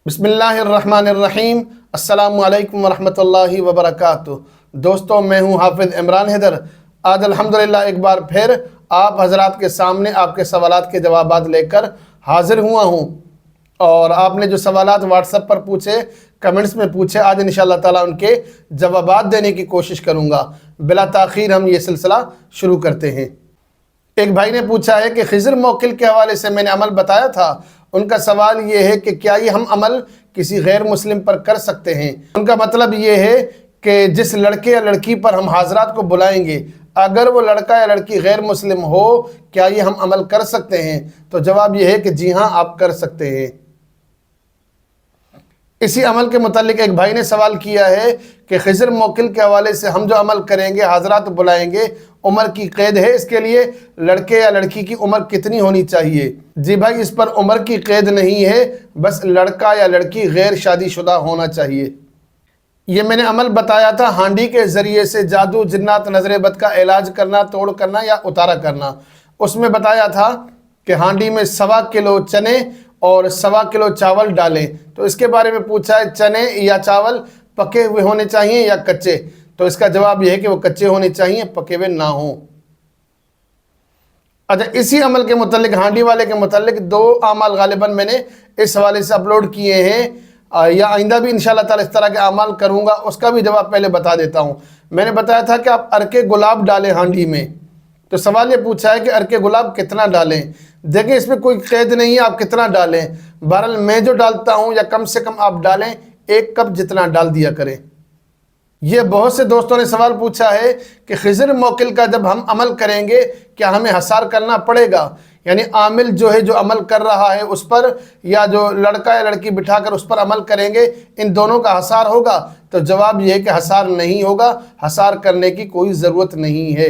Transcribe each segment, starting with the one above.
बिस्मिल्लाहिर्रहमानिर्रहीम। अस्सलामुअलैकुम वरहमतुल्लाहि वबरकातुहू। दोस्तों, मैं हूं हाफिज़ इमरान हैदर। आज अल्हम्दुलिल्लाह एक बार फिर आप हजरात के सामने आपके सवालात के जवाबात लेकर हाजिर हुआ हूं। और आपने जो सवालात व्हाट्सएप पर पूछे, कमेंट्स में पूछे, आज इंशाअल्लाह ताला उनके जवाबात देने की कोशिश करूंगा। बिला ताख़ीर हम ये सिलसिला शुरू करते हैं। एक भाई ने पूछा है कि खिज़र मौकिल के हवाले से मैंने अमल बताया था। उनका सवाल ये है कि क्या ये हम अमल किसी गैर मुस्लिम पर कर सकते हैं। उनका मतलब ये है कि जिस लड़के या लड़की पर हम हाजरात को बुलाएंगे, अगर वो लड़का या लड़की गैर मुस्लिम हो, क्या ये हम अमल कर सकते हैं? तो जवाब ये है कि जी हाँ, आप कर सकते हैं। इसी अमल के मुतालिक एक भाई ने सवाल किया है कि खिज़र मौकिल के हवाले से हम जो अमल करेंगे, हाजरात बुलाएंगे, उम्र की क़ैद है इसके लिए? लड़के या लड़की की उम्र कितनी होनी चाहिए? जी भाई, इस पर उम्र की क़ैद नहीं है, बस लड़का या लड़की गैर शादीशुदा होना चाहिए। ये मैंने अमल बताया था हांडी के ज़रिए से जादू, जिन्नात, नज़र बद का इलाज करना, तोड़ करना या उतारा करना। उसमें बताया था कि हांडी में 1.25 किलो चने और 1.25 किलो चावल डालें। तो इसके बारे में पूछा है, चने या चावल पके हुए होने चाहिए या कच्चे? तो इसका जवाब यह है कि वो कच्चे होने चाहिए, पके हुए ना हो। अच्छा, इसी अमल के मुतालिक, हांडी वाले के मुतालिक 2 अमाल गालिबन मैंने इस हवाले से अपलोड किए हैं, या आइंदा भी इंशाअल्लाह ताला इस तरह के अमाल करूंगा। उसका भी जवाब पहले बता देता हूं। मैंने बताया था कि आप अरके गुलाब डालें हांडी में। तो सवाल ये पूछा है कि अरके गुलाब कितना डालें। देखिए, इसमें कोई कैद नहीं है आप कितना डालें। बहरहाल मैं जो डालता हूं, या कम से कम आप डालें 1 कप जितना डाल दिया करें। ये बहुत से दोस्तों ने सवाल पूछा है कि खिज़र मौकिल का जब हम अमल करेंगे, क्या हमें हसार करना पड़ेगा? यानी आमिल जो है, जो अमल कर रहा है उस पर, या जो लड़का या लड़की बिठाकर उस पर अमल करेंगे, इन दोनों का हसार होगा? तो जवाब यह है कि हसार नहीं होगा, हसार करने की कोई ज़रूरत नहीं है।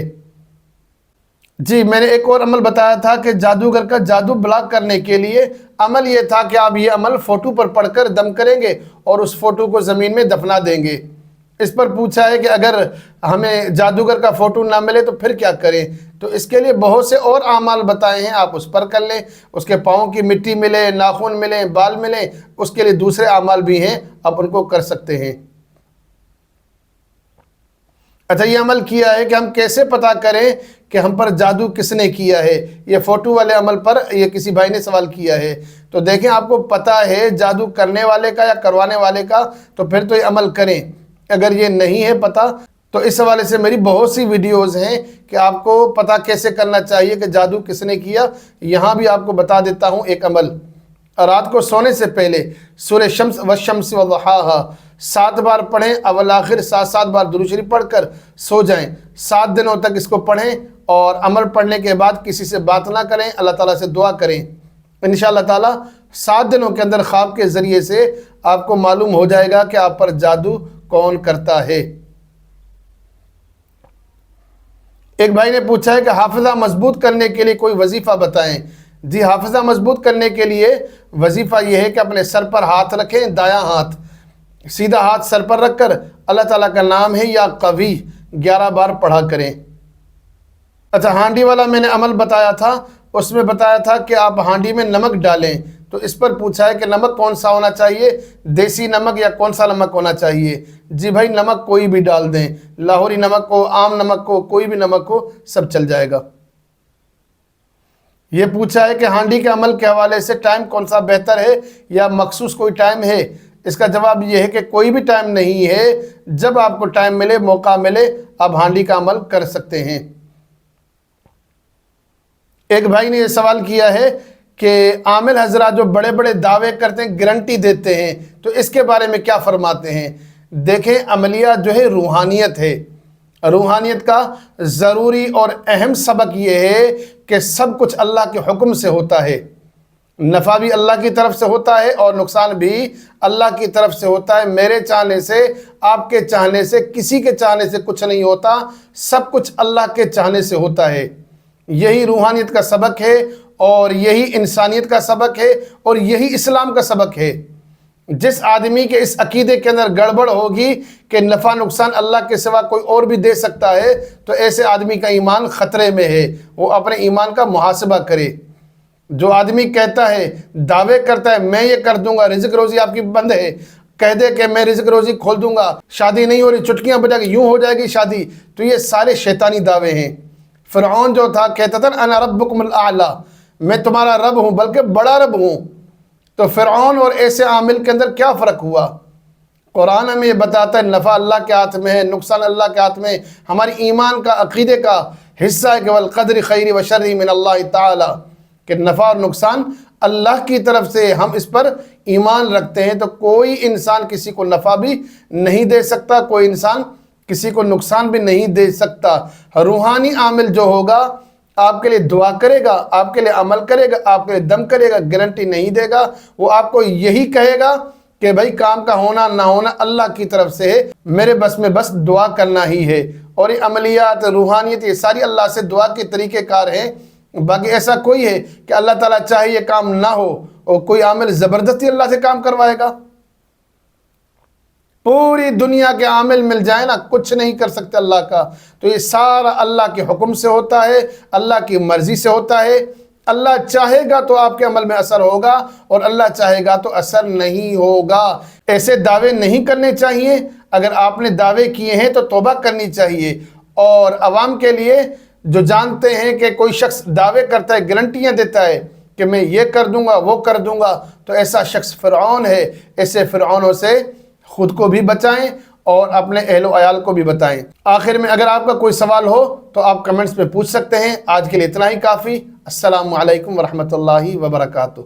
जी, मैंने एक और अमल बताया था कि जादूगर का जादू ब्लॉक करने के लिए अमल ये था कि आप ये अमल फ़ोटो पर पढ़कर दम करेंगे और उस फ़ोटो को ज़मीन में दफना देंगे। इस पर पूछा है कि अगर हमें जादूगर का फ़ोटो ना मिले तो फिर क्या करें? तो इसके लिए बहुत से और अमाल बताए हैं, आप उस पर कर लें। उसके पाँव की मिट्टी मिले, नाखून मिले, बाल मिले, उसके लिए दूसरे अमाल भी हैं, आप उनको कर सकते हैं। अच्छा, ये अमल किया है कि हम कैसे पता करें कि हम पर जादू किसने किया है? ये फ़ोटो वाले अमल पर ये किसी भाई ने सवाल किया है। तो देखें, आपको पता है जादू करने वाले का या करवाने वाले का, तो फिर तो ये अमल करें। अगर ये नहीं है पता, तो इस हवाले से मेरी बहुत सी वीडियोज़ हैं कि आपको पता कैसे करना चाहिए कि जादू किसने किया। यहाँ भी आपको बता देता हूँ एक अमल। रात को सोने से पहले सूरह शम्स व शम्स व दुहाहा 7 बार पढ़ें। अव्वल आखिर 7 बार दुरूद शरीफ पढ़कर सो जाएं। 7 दिनों तक इसको पढ़ें और अमल पढ़ने के बाद किसी से बात ना करें, अल्लाह ताला से दुआ करें। इंशाअल्लाह ताला 7 दिनों के अंदर ख्वाब के ज़रिए से आपको मालूम हो जाएगा कि आप पर जादू कौन करता है। एक भाई ने पूछा है कि हाफिज़ा मजबूत करने के लिए कोई वजीफ़ा बताएं। जी, हाफिज़ा मजबूत करने के लिए वजीफ़ा यह है कि अपने सर पर हाथ रखें, दायां हाथ सीधा हाथ सर पर रखकर अल्लाह ताला का नाम है या कवी 11 बार पढ़ा करें। अच्छा, हांडी वाला मैंने अमल बताया था, उसमें बताया था कि आप हांडी में नमक डालें। तो इस पर पूछा है कि नमक कौन सा होना चाहिए, देसी नमक या कौन सा नमक होना चाहिए? जी भाई, नमक कोई भी डाल दें, लाहौरी नमक हो, आम नमक हो, कोई भी नमक हो, सब चल जाएगा। ये पूछा है कि हांडी के अमल के हवाले से टाइम कौन सा बेहतर है या मखसूस कोई टाइम है? इसका जवाब ये है कि कोई भी टाइम नहीं है। जब आपको टाइम मिले, मौका मिले, आप हांडी का अमल कर सकते हैं। एक भाई ने यह सवाल किया है कि आमिल हजरात जो बड़े बड़े दावे करते हैं, गारंटी देते हैं, तो इसके बारे में क्या फरमाते हैं? देखें, अमलिया जो है रूहानियत है। रूहानियत का ज़रूरी और अहम सबक यह है कि सब कुछ अल्लाह के हुक्म से होता है। नफ़ा भी अल्लाह की तरफ से होता है और नुकसान भी अल्लाह की तरफ से होता है। मेरे चाहने से, आपके चाहने से, किसी के चाहने से कुछ नहीं होता, सब कुछ अल्लाह के चाहने से होता है। यही रूहानियत का सबक है और यही इंसानियत का सबक है और यही इस्लाम का सबक है। जिस आदमी के इस अकीदे के अंदर गड़बड़ होगी कि नफ़ा नुकसान अल्लाह के सिवा कोई और भी दे सकता है, तो ऐसे आदमी का ईमान ख़तरे में है। वो अपने ईमान का मुहासबा करे। جو آدمی کہتا ہے، دعوے کرتا ہے میں یہ کر دوں گا، رزق روزی آپ کی بند ہے، کہہ دے کہ میں رزق روزی کھول دوں گا، شادی نہیں ہو رہی، چٹکیاں بجا کے یوں ہو جائے گی شادی، تو یہ سارے شیطانی دعوے ہیں۔ فرعون جو تھا کہتا تھا انا ربکم الاعلی، میں تمہارا رب ہوں، بلکہ بڑا رب ہوں۔ تو فرعون اور ایسے عامل کے اندر کیا فرق ہوا؟ قرآن ہمیں یہ بتاتا ہے نفع اللہ کے ہاتھ میں ہے، نقصان اللہ کے ہاتھ میں ہے۔ ہماری ایمان کا، عقیدے کا حصہ ہے کہ والقدر خیر و شر من اللہ تعالی، کہ نفع اور نقصان اللہ کی طرف سے، ہم اس پر ایمان رکھتے ہیں۔ تو کوئی انسان کسی کو نفع بھی نہیں دے سکتا، کوئی انسان کسی کو نقصان بھی نہیں دے سکتا۔ روحانی عامل جو ہوگا آپ کے لیے دعا کرے گا، آپ کے لیے عمل کرے گا، آپ کے لیے دم کرے گا، گارنٹی نہیں دے گا، وہ آپ کو یہی کہے گا کہ بھائی کام کا ہونا نہ ہونا اللہ کی طرف سے ہے، میرے بس میں بس دعا کرنا ہی ہے۔ اور یہ عملیات، روحانیت، یہ ساری اللہ سے دعا کے طریقہ کار ہیں۔ باقی ایسا کوئی ہے کہ اللہ تعالیٰ چاہے یہ کام نہ ہو اور کوئی عامل زبردستی اللہ سے کام کروائے گا؟ پوری دنیا کے عامل مل جائیں نا، کچھ نہیں کر سکتے اللہ کا۔ تو یہ سارا اللہ کے حکم سے ہوتا ہے، اللہ کی مرضی سے ہوتا ہے۔ اللہ چاہے گا تو آپ کے عمل میں اثر ہوگا، اور اللہ چاہے گا تو اثر نہیں ہوگا۔ ایسے دعوے نہیں کرنے چاہیے۔ اگر آپ نے دعوے کیے ہیں تو توبہ کرنی چاہیے۔ اور عوام کے لیے جو جانتے ہیں کہ کوئی شخص دعوے کرتا ہے، گارنٹیاں دیتا ہے کہ میں یہ کر دوں گا، وہ کر دوں گا، تو ایسا شخص فرعون ہے۔ ایسے فرعونوں سے خود کو بھی بچائیں اور اپنے اہل و عیال کو بھی بتائیں۔ آخر میں اگر آپ کا کوئی سوال ہو تو آپ کمنٹس میں پوچھ سکتے ہیں۔ آج کے لیے اتنا ہی کافی۔ السلام علیکم ورحمۃ اللہ وبرکاتہ۔